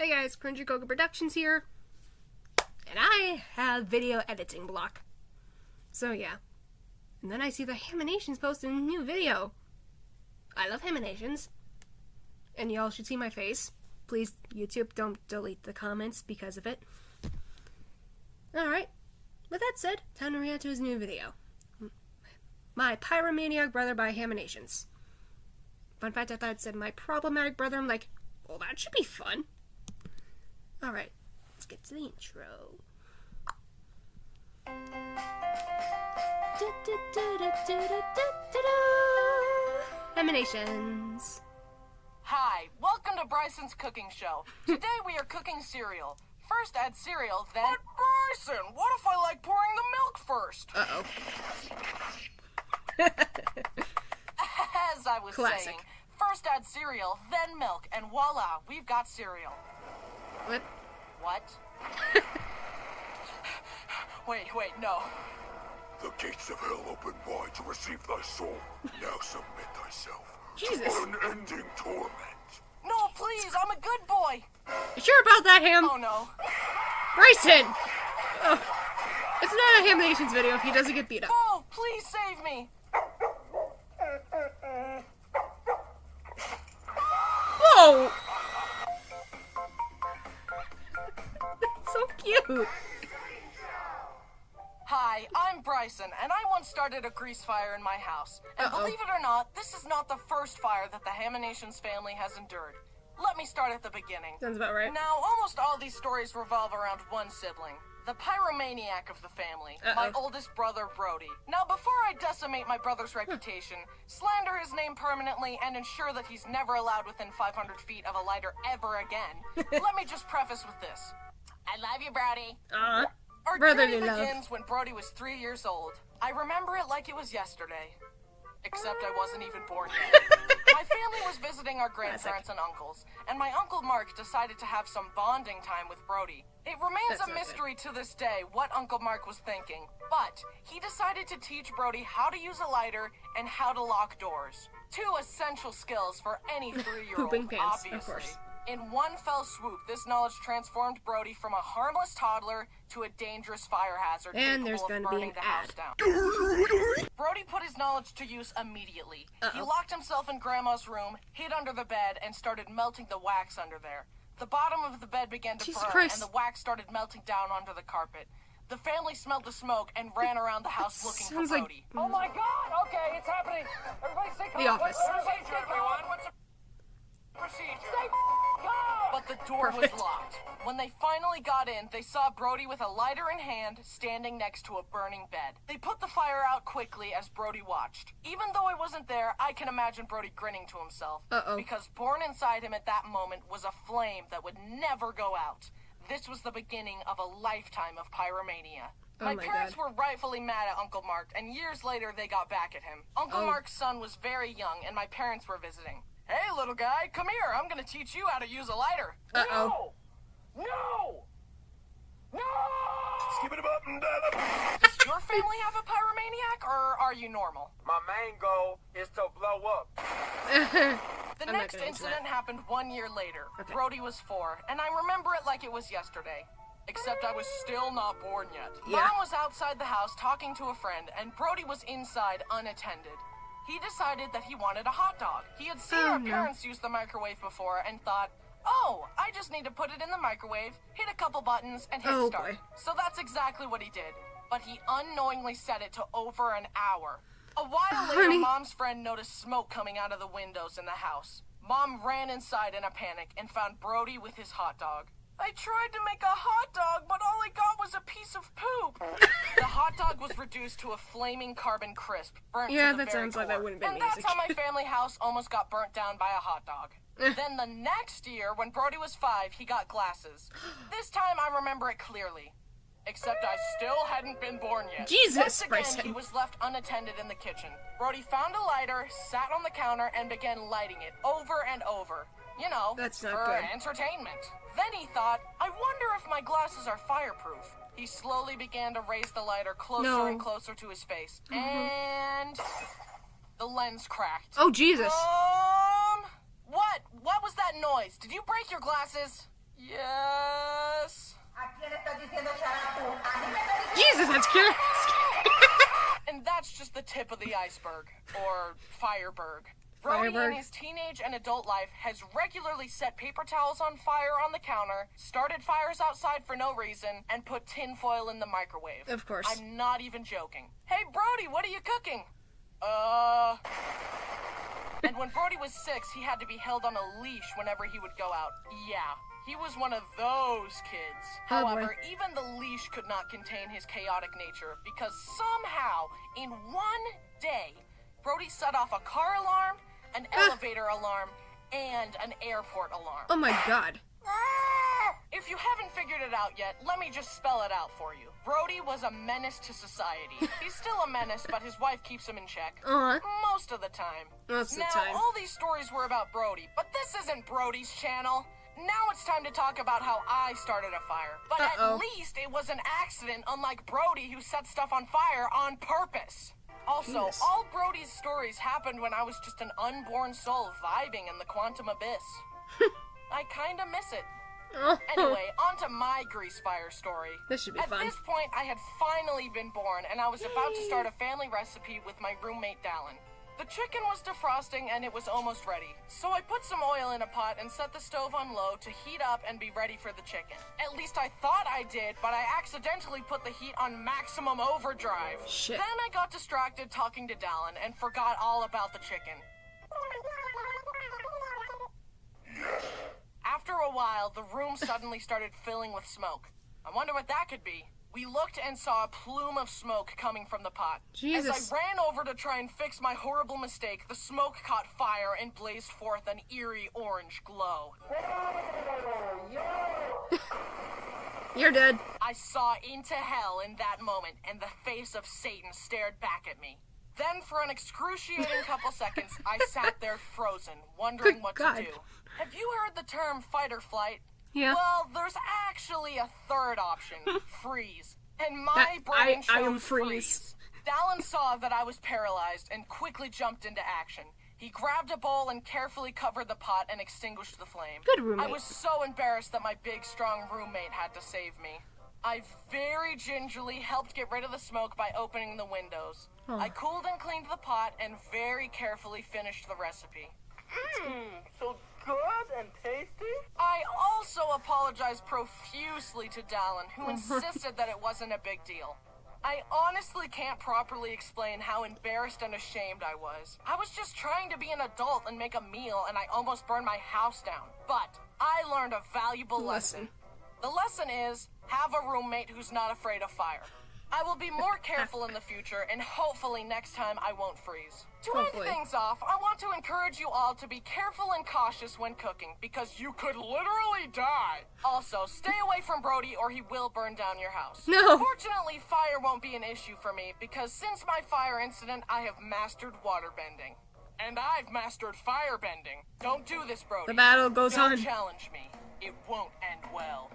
Hey guys, Cringy Coca Productions here, and I have video editing block. So yeah, and then I see the Haminations posted a new video. I love Haminations, and y'all should see my face. Please, YouTube, don't delete the comments because of it. Alright, with that said, time to react to his new video. My Pyromaniac Brother by Haminations. Fun fact, I thought it said my problematic brother. I'm like, well, that should be fun. Alright, let's get to the intro. Haminations. Hi, welcome to Bryson's cooking show. Today we are cooking cereal. First add cereal, then... But Bryson, what if I like pouring the milk first? As I was saying, first add cereal, then milk, and voila, we've got cereal. What? What? Wait, no. The gates of hell open wide to receive thy soul. Now submit thyself Jesus. to unending torment. No, please, I'm a good boy. You sure about that, Ham? Oh no. Bryson! Oh. It's not a Haminations video if he doesn't get beat up. Oh, please save me. Whoa! That's so cute. Hi, I'm Bryson, and I once started a grease fire in my house. And believe it or not, this is not the first fire that the Haminations family has endured. Let me start at the beginning. Sounds about right. Now, almost all these stories revolve around one sibling, the Pyromaniac of the family, my oldest brother, Brody. Now, before I decimate my brother's reputation, slander his name permanently, and ensure that he's never allowed within 500 feet of a lighter ever again, let me just preface with this. I love you, Brody. Our journey begins when Brody was 3 years old. I remember it like it was yesterday. Except I wasn't even born yet. My family was visiting our grandparents and uncles, and my Uncle Mark decided to have some bonding time with Brody. It remains a mystery to this day what Uncle Mark was thinking, but he decided to teach Brody how to use a lighter and how to lock doors. Two essential skills for any 3-year-old, Pooping pants, obviously. of course. In one fell swoop, this knowledge transformed Brody from a harmless toddler to a dangerous fire hazard and there's capable of gonna be burning an the house ad. down. Brody put his knowledge to use immediately. He locked himself in Grandma's room, hid under the bed, and started melting the wax under there. The bottom of the bed began to burn, and the wax started melting down onto the carpet. The family smelled the smoke and ran around the house looking for Brody. Oh my God! Okay, it's happening. Everybody stay calm. The Office. What's the procedure? But the door was locked. When they finally got in, they saw Brody with a lighter in hand, standing next to a burning bed. They put the fire out quickly as Brody watched. Even though I wasn't there, I can imagine Brody grinning to himself. Because born inside him at that moment was a flame that would never go out. This was the beginning of a lifetime of pyromania. My parents were rightfully mad at Uncle Mark, and years later they got back at him. Uncle Mark's son was very young, and my parents were visiting. Hey, little guy, come here. I'm gonna teach you how to use a lighter. No! Skip it up and down. Does your family have a pyromaniac, or are you normal? My main goal is to blow up. The next incident happened 1 year later. Brody was 4, and I remember it like it was yesterday. Except I was still not born yet. Mom was outside the house talking to a friend, and Brody was inside unattended. He decided that he wanted a hot dog. He had seen our parents use the microwave before and thought, oh, I just need to put it in the microwave, hit a couple buttons, and hit start. So that's exactly what he did. But he unknowingly set it to over an hour. A while later, Mom's friend noticed smoke coming out of the windows in the house. Mom ran inside in a panic and found Brody with his hot dog. I tried to make a hot dog, but all I got was a piece of poop. The hot dog was reduced to a flaming carbon crisp, burnt to the very sounds like that wouldn't be and music. that's how my family house almost got burnt down by a hot dog. Then the next year, when Brody was 5, he got glasses. This time I remember it clearly. Except I still hadn't been born yet. Jesus, Once again, he was left unattended in the kitchen. Brody found a lighter, sat on the counter, and began lighting it over and over. You know, for entertainment. Then he thought, I wonder if my glasses are fireproof. He slowly began to raise the lighter closer and closer to his face. And the lens cracked. Oh, Jesus. What? What was that noise? Did you break your glasses? Yes. Jesus, that's scary. And that's just the tip of the iceberg, or fireberg. Brody in his teenage and adult life has regularly set paper towels on fire on the counter, started fires outside for no reason, and put tinfoil in the microwave. Of course. I'm not even joking. Hey, Brody, what are you cooking? And when Brody was 6, he had to be held on a leash whenever he would go out. Yeah, he was one of those kids. Oh, However, even the leash could not contain his chaotic nature, because somehow, in one day, Brody set off a car alarm, an elevator alarm, and an airport alarm. Oh my god. If you haven't figured it out yet, let me just spell it out for you. Brody was a menace to society. He's still a menace, but his wife keeps him in check. Most of the time. Most of the now, time. all these stories were about Brody, but this isn't Brody's channel. Now it's time to talk about how I started a fire. But at least it was an accident, unlike Brody, who set stuff on fire on purpose. Also, all Brody's stories happened when I was just an unborn soul vibing in the quantum abyss. I kinda miss it. Anyway, on to my grease fire story. This should be fun. At this point, I had finally been born, and I was about to start a family recipe with my roommate, Dallin. The chicken was defrosting, and it was almost ready. So I put some oil in a pot and set the stove on low to heat up and be ready for the chicken. At least I thought I did, but I accidentally put the heat on maximum overdrive. Shit. Then I got distracted talking to Dallin and forgot all about the chicken. After a while, the room suddenly started filling with smoke. I wonder what that could be. We looked and saw a plume of smoke coming from the pot. Jesus. As I ran over to try and fix my horrible mistake, the smoke caught fire and blazed forth an eerie orange glow. You're dead. I saw into hell in that moment, and the face of Satan stared back at me. Then, for an excruciating couple seconds, I sat there frozen, wondering what to do. Have you heard the term fight or flight? Yeah. Well, there's actually a third option, freeze. And my brain chose I am freeze. Dallin saw that I was paralyzed and quickly jumped into action. He grabbed a bowl and carefully covered the pot and extinguished the flame. Good roommate. I was so embarrassed that my big, strong roommate had to save me. I very gingerly helped get rid of the smoke by opening the windows. I cooled and cleaned the pot and very carefully finished the recipe. So good and tasty? I also apologized profusely to Dallin, who insisted that it wasn't a big deal. I honestly can't properly explain how embarrassed and ashamed I was. I was just trying to be an adult and make a meal, and I almost burned my house down. But I learned a valuable lesson. The lesson is, have a roommate who's not afraid of fire. I will be more careful in the future, and hopefully next time I won't freeze. To end things off, I want to encourage you all to be careful and cautious when cooking, because you could literally die. Also, stay away from Brody or he will burn down your house. No. Fortunately, fire won't be an issue for me, because since my fire incident, I have mastered waterbending. And I've mastered firebending. Don't do this, Brody. The battle goes on. Don't challenge me. It won't end well.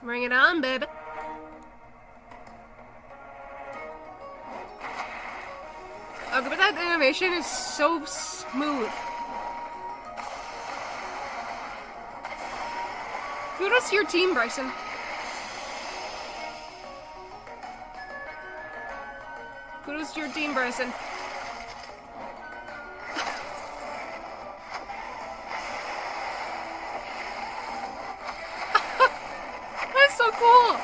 Bring it on, baby. Okay, but that animation is so smooth. Kudos to your team, Bryson. Kudos to your team, Bryson. That's so cool.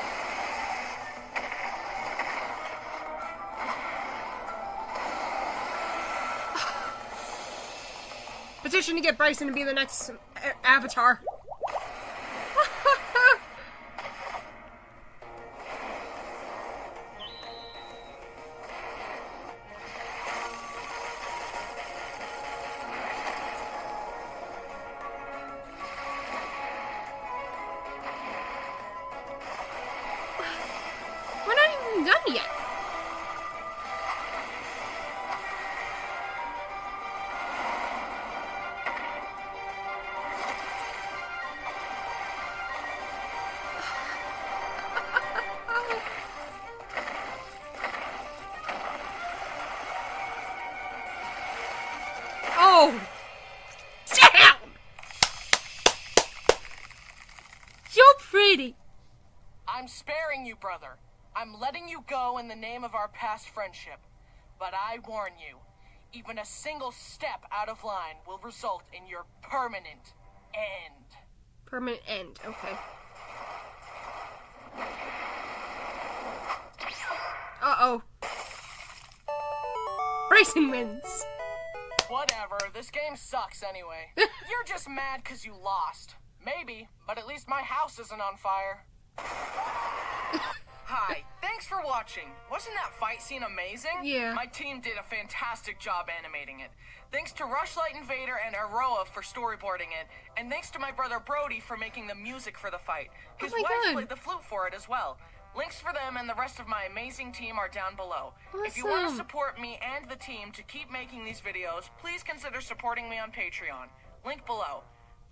Petition to get Bryson to be the next Avatar. We're not even done yet. Freddy. I'm sparing you, brother. I'm letting you go in the name of our past friendship. But I warn you, even a single step out of line will result in your permanent end. Permanent end, okay. Uh-oh. Racing wins. Whatever, this game sucks anyway. You're just mad because you lost. Maybe, but at least my house isn't on fire. Hi, thanks for watching. Wasn't that fight scene amazing? Yeah. My team did a fantastic job animating it. Thanks to Rushlight Invader and Aroa for storyboarding it, and thanks to my brother Brody for making the music for the fight. His wife played the flute for it as well. Links for them and the rest of my amazing team are down below. Awesome. If you want to support me and the team to keep making these videos, please consider supporting me on Patreon. Link below.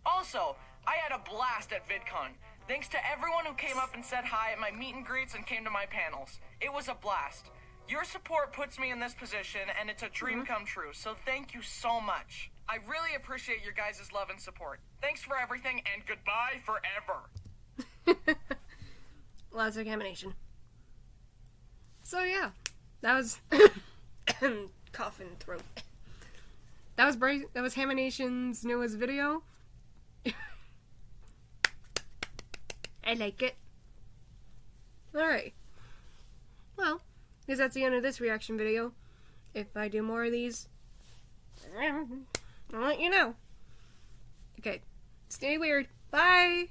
Also, I had a blast at VidCon. Thanks to everyone who came up and said hi at my meet and greets and came to my panels. It was a blast. Your support puts me in this position, and it's a dream come true, so thank you so much. I really appreciate your guys' love and support. Thanks for everything, and goodbye forever. Logic Hamination. So yeah, that was cough and throat. That was Hamination's newest video. I like it. Alright. Well, I guess that's the end of this reaction video. If I do more of these, I'll let you know. Okay. Stay weird. Bye!